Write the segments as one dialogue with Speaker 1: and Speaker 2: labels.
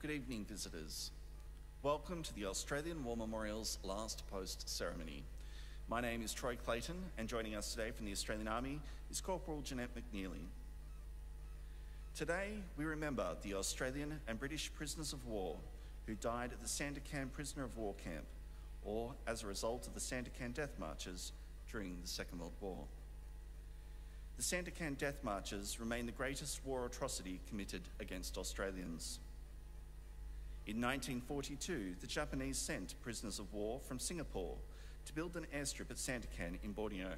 Speaker 1: Good evening, visitors. Welcome to the Australian War Memorial's last post ceremony. My name is Troy Clayton, and joining us today from the Australian Army is Corporal Jeanette McNeely. Today, we remember the Australian and British prisoners of war who died at the Sandakan Prisoner of War Camp, or as a result of the Sandakan death marches during the Second World War. The Sandakan death marches remain the greatest war atrocity committed against Australians. In 1942, the Japanese sent prisoners of war from Singapore to build an airstrip at Sandakan in Borneo.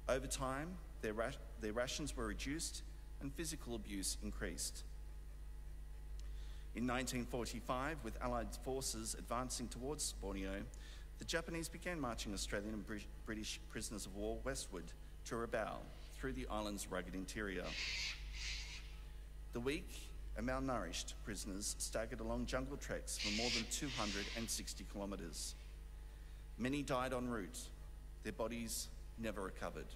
Speaker 1: Over time, their rations were reduced and physical abuse increased. In 1945, with Allied forces advancing towards Borneo, the Japanese began marching Australian and British prisoners of war westward to Rabaul through the island's rugged interior. The weak and malnourished prisoners staggered along jungle treks for more than 260 kilometres. Many died en route. Their bodies never recovered.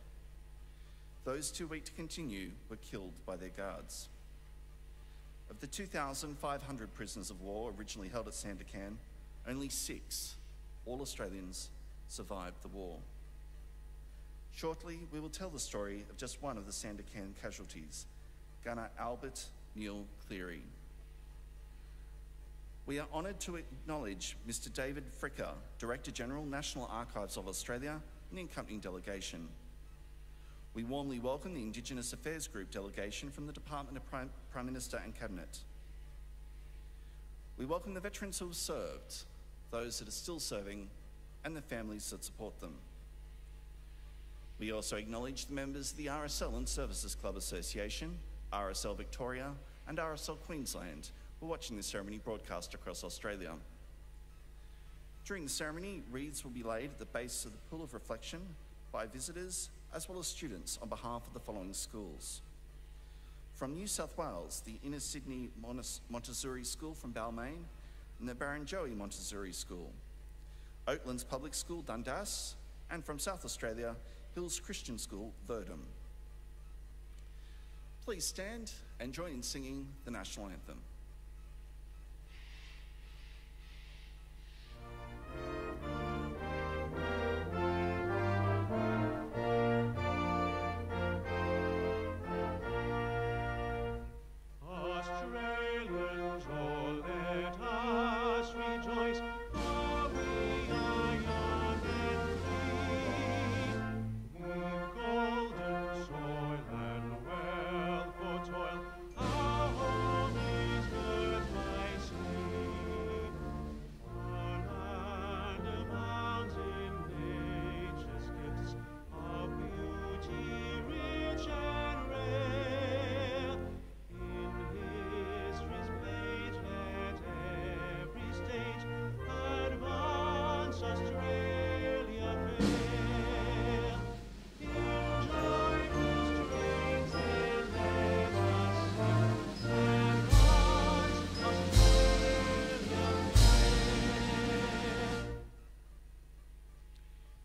Speaker 1: Those too weak to continue were killed by their guards. Of the 2,500 prisoners of war originally held at Sandakan, only 6, all Australians, survived the war. Shortly, we will tell the story of just one of the Sandakan casualties, Gunner Albert Neil Cleary. We are honoured to acknowledge Mr. David Fricker, Director General, National Archives of Australia, and the accompanying delegation. We warmly welcome the Indigenous Affairs Group delegation from the Department of Prime Minister and Cabinet. We welcome the veterans who have served, those that are still serving, and the families that support them. We also acknowledge the members of the RSL and Services Club Association, RSL Victoria, and RSL Queensland who are watching this ceremony broadcast across Australia. During the ceremony, wreaths will be laid at the base of the Pool of Reflection by visitors as well as students on behalf of the following schools. From New South Wales, the Inner Sydney Montessori School from Balmain and the Barrenjoey Montessori School, Oatlands Public School, Dundas, and from South Australia, Hills Christian School, Verdum. Please stand and join in singing the National Anthem.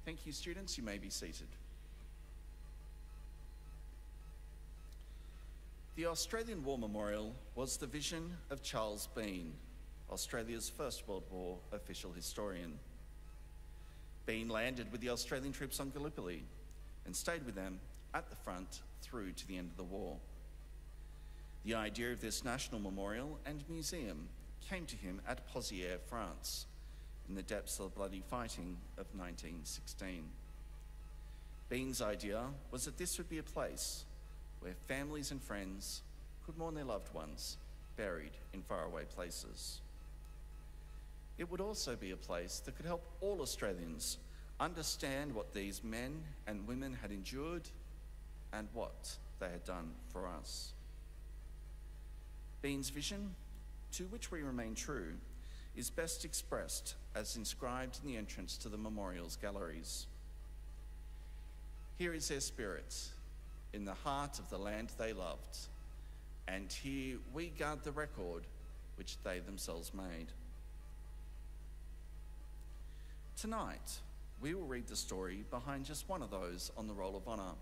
Speaker 1: Thank you, students. You may be seated. The Australian War Memorial was the vision of Charles Bean, Australia's First World War official historian. Bean landed with the Australian troops on Gallipoli and stayed with them at the front through to the end of the war. The idea of this national memorial and museum came to him at Pozières, France, in the depths of the bloody fighting of 1916. Bean's idea was that this would be a place where families and friends could mourn their loved ones buried in faraway places. It would also be a place that could help all Australians understand what these men and women had endured and what they had done for us. Bean's vision, to which we remain true, is best expressed as inscribed in the entrance to the memorial's galleries. Here is their spirit, in the heart of the land they loved, and here we guard the record which they themselves made. Tonight, we will read the story behind just one of those on the Roll of Honour,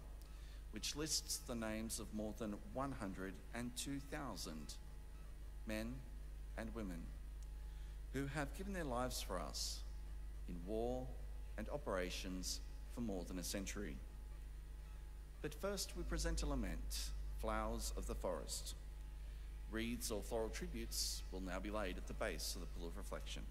Speaker 1: which lists the names of more than 102,000 men and women who have given their lives for us in war and operations for more than a century. But first we present a lament, Flowers of the Forest. Wreaths or floral tributes will now be laid at the base of the Pool of Reflection.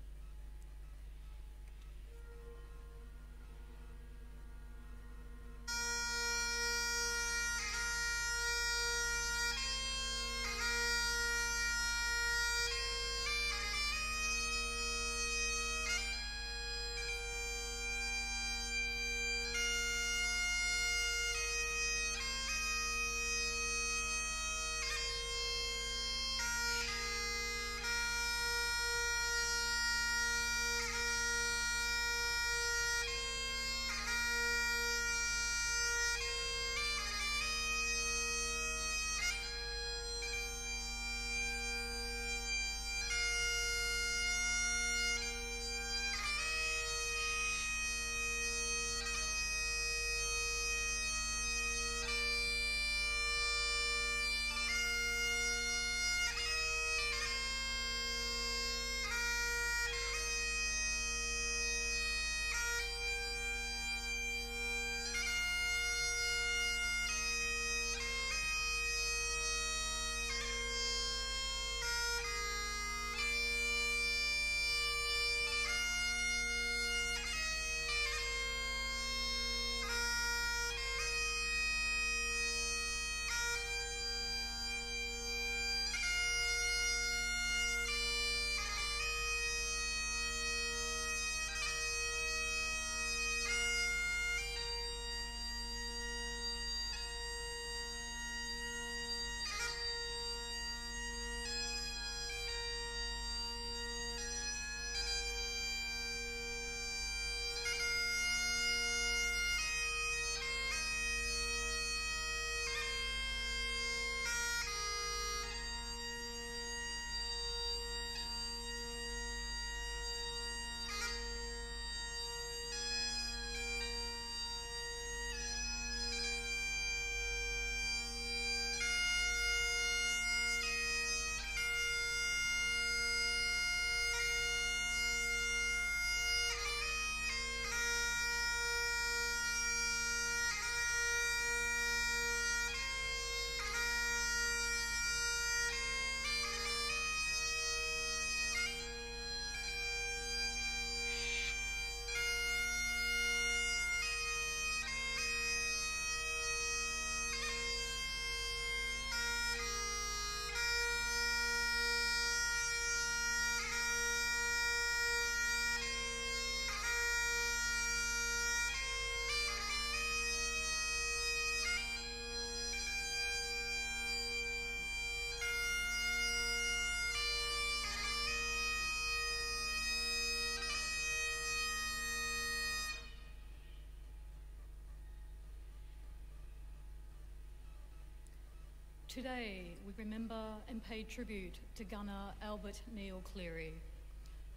Speaker 2: Today, we remember and pay tribute to Gunner Albert Neil Cleary.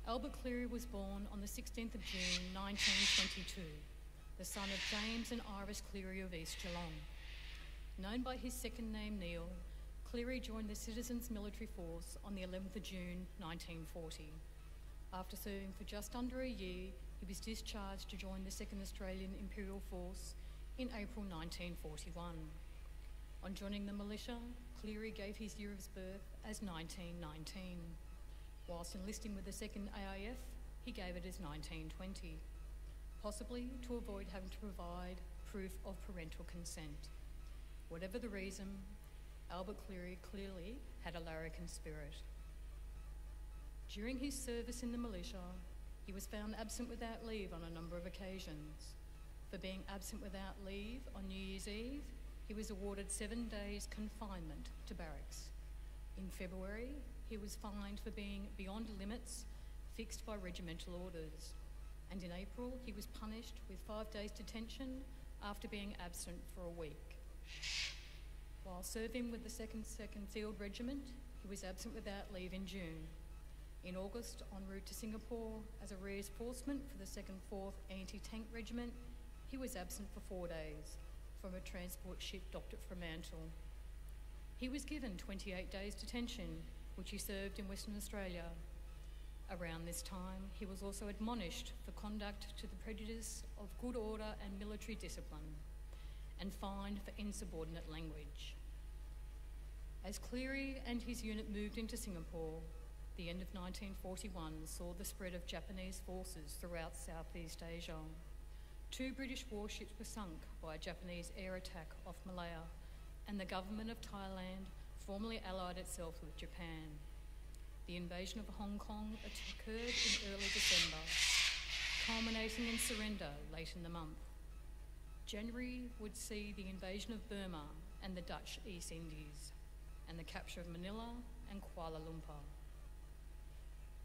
Speaker 2: Albert Cleary was born on the 16th of June 1922, the son of James and Iris Cleary of East Geelong. Known by his second name Neil, Cleary joined the Citizens Military Force on the 11th of June 1940. After serving for just under a year, he was discharged to join the 2nd Australian Imperial Force in April 1941. On joining the militia, Cleary gave his year of birth as 1919. Whilst enlisting with the 2nd AIF, he gave it as 1920, possibly to avoid having to provide proof of parental consent. Whatever the reason, Albert Cleary clearly had a larrikin spirit. During his service in the militia, he was found absent without leave on a number of occasions. For being absent without leave on New Year's Eve, he was awarded 7 days confinement to barracks. In February, he was fined for being beyond limits fixed by regimental orders. And in April, he was punished with 5 days detention after being absent for a week. While serving with the 2nd Field Regiment, he was absent without leave in June. In August, en route to Singapore as a reinforcement for the 2nd 4th Anti-Tank Regiment, he was absent for 4 days from a transport ship docked at Fremantle. He was given 28 days detention which he served in Western Australia. Around this time, he was also admonished for conduct to the prejudice of good order and military discipline, and fined for insubordinate language. As Cleary and his unit moved into Singapore, the end of 1941 saw the spread of Japanese forces throughout Southeast Asia. 2 British warships were sunk by a Japanese air attack off Malaya, and the government of Thailand formally allied itself with Japan. The invasion of Hong Kong occurred in early December, culminating in surrender late in the month. January would see the invasion of Burma and the Dutch East Indies, and the capture of Manila and Kuala Lumpur.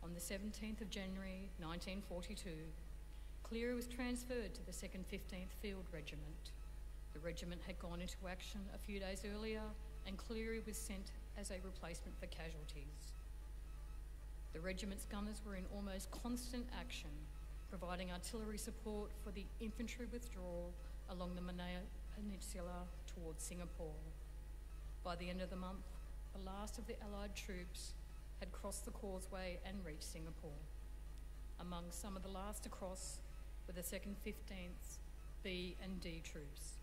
Speaker 2: On the 17th of January 1942, Cleary was transferred to the 2nd 15th Field Regiment. The regiment had gone into action a few days earlier, and Cleary was sent as a replacement for casualties. The regiment's gunners were in almost constant action, providing artillery support for the infantry withdrawal along the Malaya Peninsula towards Singapore. By the end of the month, the last of the Allied troops had crossed the causeway and reached Singapore. Among some of the last to cross were the 2nd 15th B and D troops,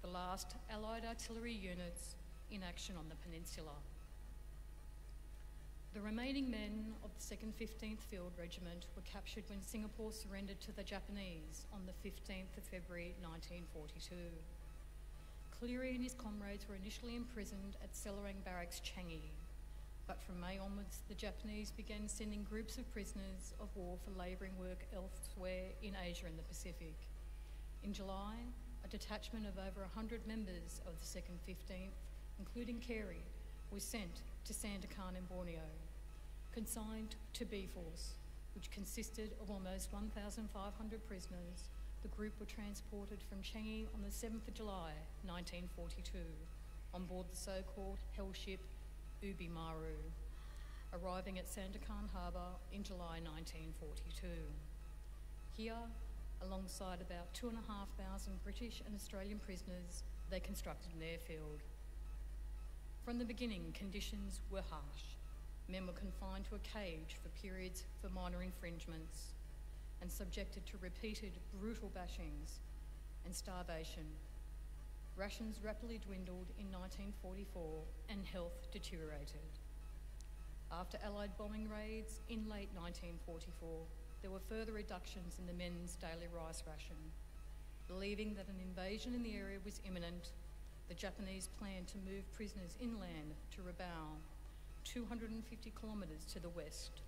Speaker 2: the last Allied artillery units in action on the peninsula. The remaining men of the 2nd 15th Field Regiment were captured when Singapore surrendered to the Japanese on the 15th of February 1942. Cleary and his comrades were initially imprisoned at Selarang Barracks, Changi, but from May onwards, the Japanese began sending groups of prisoners of war for labouring work elsewhere in Asia and the Pacific. In July, a detachment of over 100 members of the 2nd 15th, including Carey, was sent to Sandakan in Borneo, consigned to B Force, which consisted of almost 1,500 prisoners. The group were transported from Changi on the 7th of July 1942 on board the so-called hell ship Ubi Maru, arriving at Sandakan Harbour in July 1942. Here, alongside about 2,500 British and Australian prisoners, they constructed an airfield. From the beginning, conditions were harsh. Men were confined to a cage for periods for minor infringements and subjected to repeated brutal bashings and starvation. Rations rapidly dwindled in 1944 and health deteriorated. After Allied bombing raids in late 1944, there were further reductions in the men's daily rice ration. Believing that an invasion in the area was imminent, the Japanese planned to move prisoners inland to Rabaul, 250 kilometres to the west.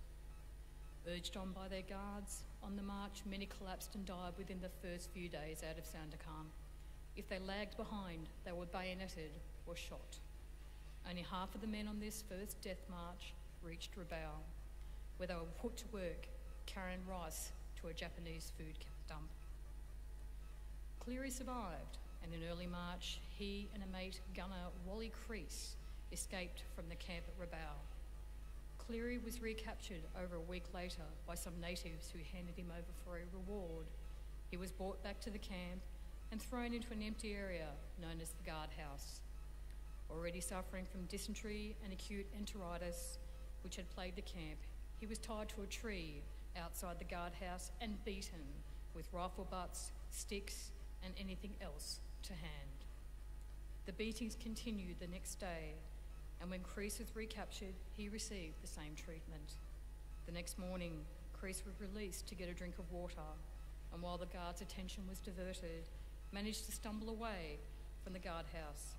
Speaker 2: Urged on by their guards, on the march many collapsed and died within the first few days out of Sandakan. If they lagged behind, they were bayoneted or shot. Only half of the men on this first death march reached Rabaul, where they were put to work carrying rice to a Japanese food dump. Cleary survived, and in early March, he and a mate, Gunner Wally Crease, escaped from the camp at Rabaul. Cleary was recaptured over a week later by some natives who handed him over for a reward. He was brought back to the camp and thrown into an empty area known as the guardhouse. Already suffering from dysentery and acute enteritis, which had plagued the camp, he was tied to a tree outside the guardhouse and beaten with rifle butts, sticks, and anything else to hand. The beatings continued the next day, and when Crease was recaptured, he received the same treatment. The next morning, Crease was released to get a drink of water, and while the guard's attention was diverted, managed to stumble away from the guardhouse.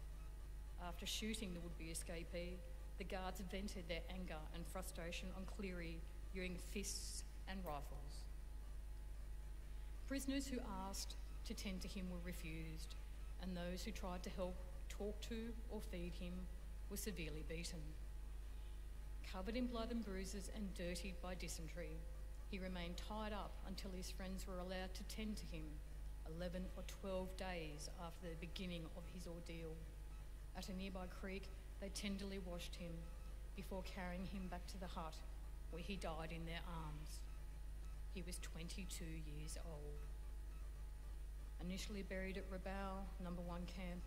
Speaker 2: After shooting the would-be escapee, the guards vented their anger and frustration on Cleary using fists and rifles. Prisoners who asked to tend to him were refused, and those who tried to help, talk to, or feed him were severely beaten. Covered in blood and bruises and dirtied by dysentery, he remained tied up until his friends were allowed to tend to him 11 or 12 days after the beginning of his ordeal. At a nearby creek, they tenderly washed him before carrying him back to the hut, where he died in their arms. He was 22 years old. Initially buried at Rabaul, No. 1 camp,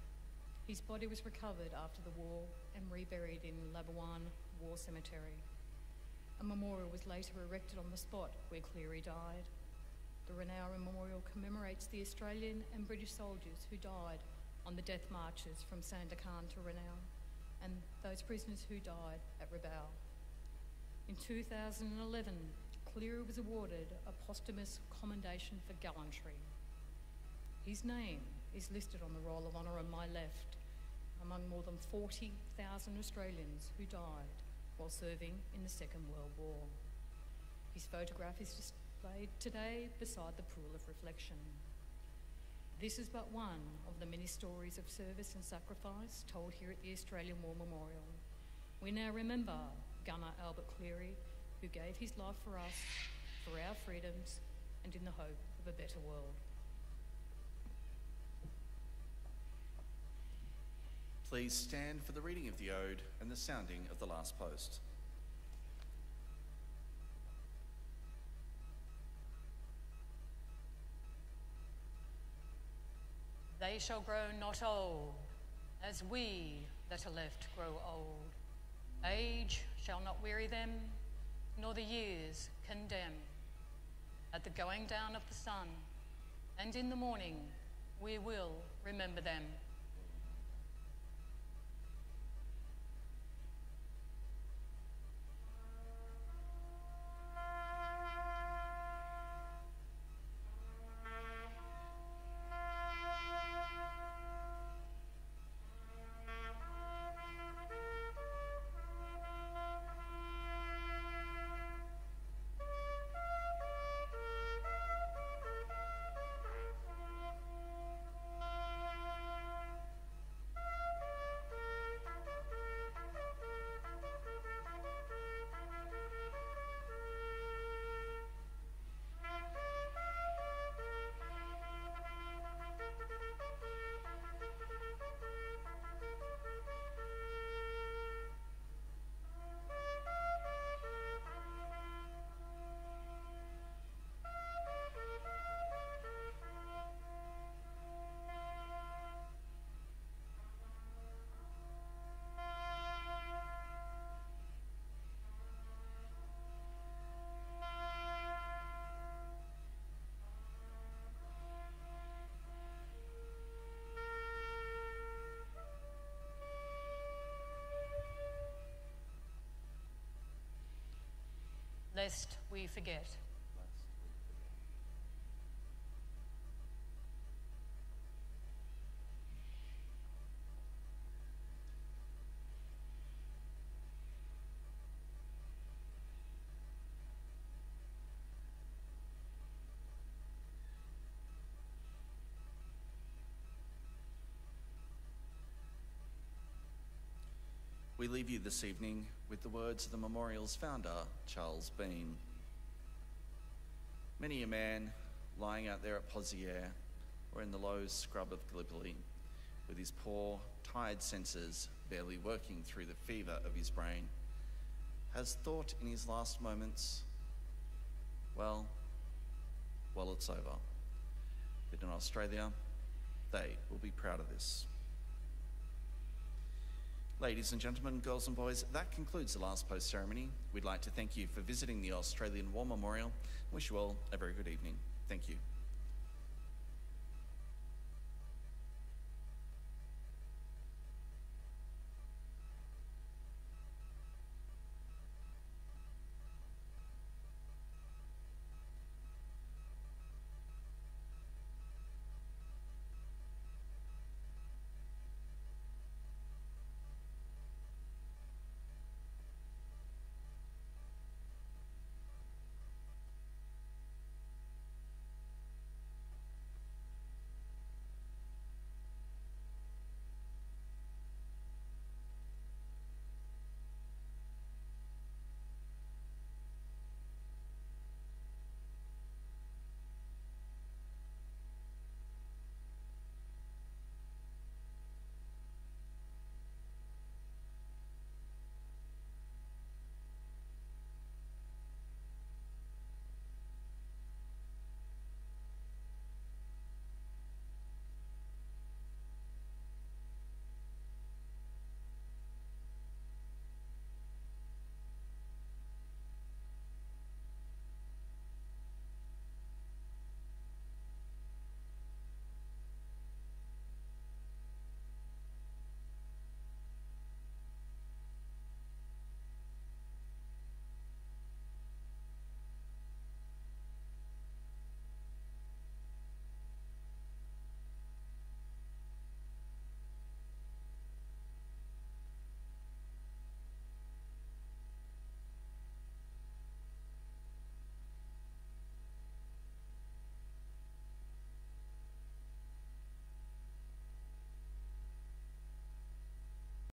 Speaker 2: his body was recovered after the war and reburied in Labuan, War Cemetery. A memorial was later erected on the spot where Cleary died. The Renau Memorial commemorates the Australian and British soldiers who died on the death marches from Sandakan to Renau, and those prisoners who died at Rabaul. In 2011, Cleary was awarded a posthumous commendation for gallantry. His name is listed on the Roll of Honour on my left, among more than 40,000 Australians who died while serving in the Second World War. His photograph is displayed today beside the Pool of Reflection. This is but one of the many stories of service and sacrifice told here at the Australian War Memorial. We now remember Gunner Albert Cleary, who gave his life for us, for our freedoms, and in the hope of a better world.
Speaker 1: Please stand for the reading of the Ode and the sounding of the last post.
Speaker 3: They shall grow not old, as we that are left grow old. Age shall not weary them, nor the years condemn. At the going down of the sun, and in the morning, we will remember them. Lest we forget.
Speaker 1: We leave you this evening with the words of the memorial's founder, Charles Bean. Many a man lying out there at Pozières or in the low scrub of Gallipoli, with his poor, tired senses barely working through the fever of his brain, has thought in his last moments, well, it's over. But in Australia, they will be proud of this. Ladies and gentlemen, girls and boys, that concludes the last post ceremony. We'd like to thank you for visiting the Australian War Memorial. Wish you all a very good evening. Thank you.